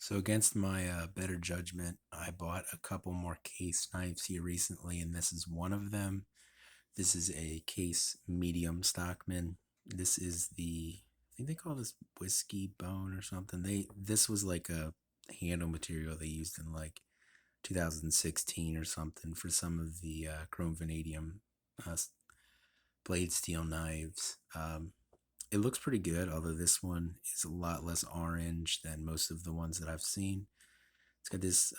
So against my better judgment, I bought a couple more case knives here recently, and this is one of them. This is a case medium Stockman. This is I think they call this whiskey bone or something. This was like a handle material they used in like 2016 or something for some of the chrome vanadium uh, blade steel knives. It looks pretty good, although this one is a lot less orange than most of the ones that I've seen. It's got this,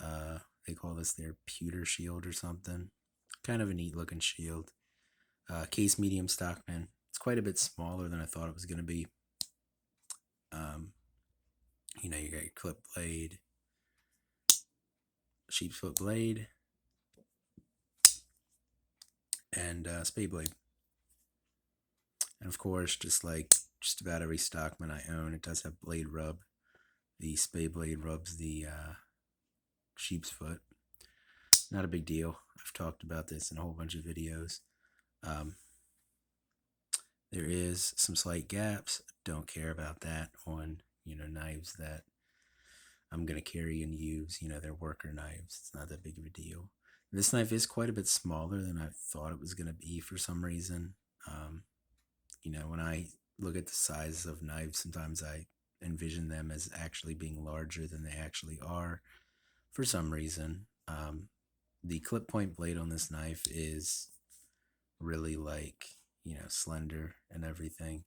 they call this their pewter shield or something. Kind of a neat looking shield. Case medium Stockman. It's quite a bit smaller than I thought it was going to be. Um, you got your clip blade, sheep's foot blade, and spade blade. And of course, just like just about every Stockman I own, it does have blade rub. The spade blade rubs the sheep's foot. Not a big deal. I've talked about this in a whole bunch of videos. Um, there is some slight gaps. Don't care about that on knives that I'm gonna carry and use. They're worker knives. It's not that big of a deal. This knife is quite a bit smaller than I thought it was gonna be for some reason. Um, when I look at the size of knives, sometimes I envision them as actually being larger than they actually are for some reason. The clip point blade on this knife is really like, slender and everything.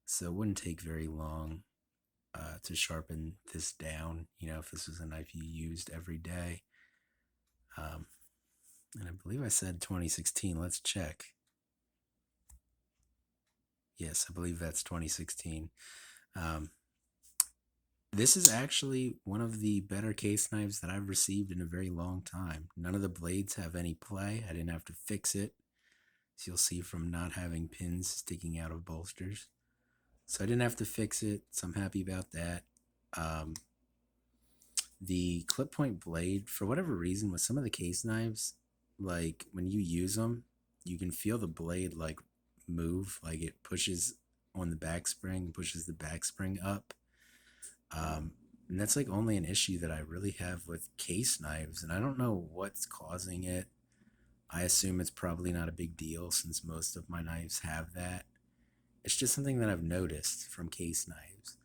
So it wouldn't take very long to sharpen this down, if this was a knife you used every day. Um, and I believe I said 2016. Let's check. Yes, I believe that's 2016. Um, this is actually one of the better case knives that I've received in a very long time. None of the blades have any play. I didn't have to fix it. So you'll see from not having pins sticking out of bolsters. So I didn't have to fix it. So I'm happy about that. Um, the clip point blade, for whatever reason, with some of the case knives, like when you use them, you can feel the blade like move, like it pushes on the back spring, pushes the back spring up. And that's like only an issue that I really have with case knives, and I don't know what's causing it. I assume it's probably not a big deal since most of my knives have that. It's just something that I've noticed from case knives.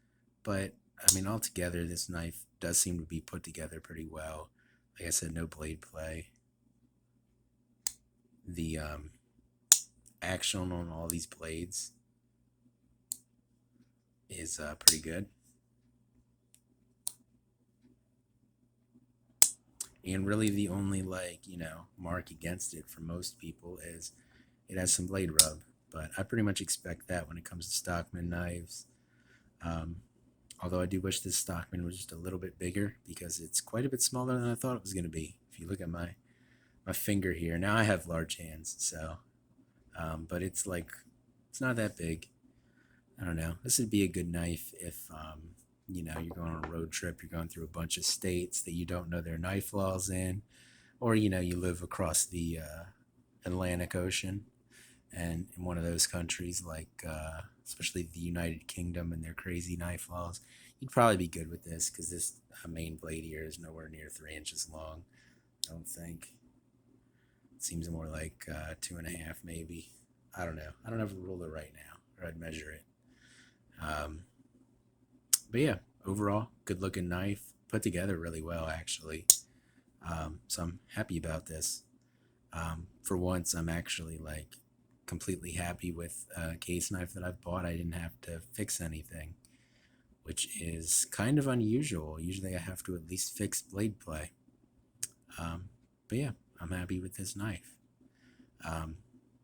But I mean, altogether, this knife does seem to be put together pretty well. Like I said, no blade play. The action on all these blades is pretty good. And really, the only mark against it for most people is it has some blade rub. But I pretty much expect that when it comes to Stockman knives. Um, Although I do wish this Stockman was just a little bit bigger because it's quite a bit smaller than I thought it was going to be. If you look at my finger here, now I have large hands, so but it's not that big. I don't know. This would be a good knife if you're going on a road trip, you're going through a bunch of states that you don't know their knife laws in, or you live across the Atlantic Ocean and in one of those countries like especially the United Kingdom and their crazy knife laws, you'd probably be good with this because this main blade here is nowhere near 3 inches long. I don't think. It seems more like 2.5 maybe. I don't know. I don't have a ruler right now, or I'd measure it. Um, but yeah, overall, good looking knife, put together really well actually. So I'm happy about this. For once, I'm actually like completely happy with a case knife that I've bought. I didn't have to fix anything, which is kind of unusual. Usually, I have to at least fix blade play. But yeah, I'm happy with this knife. Um,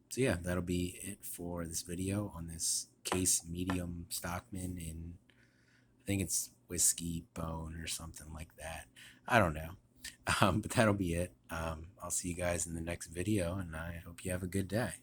so yeah, that'll be it for this video on this case medium Stockman in, I think it's whiskey bone or something like that. I don't know. But that'll be it. I'll see you guys in the next video, and I hope you have a good day.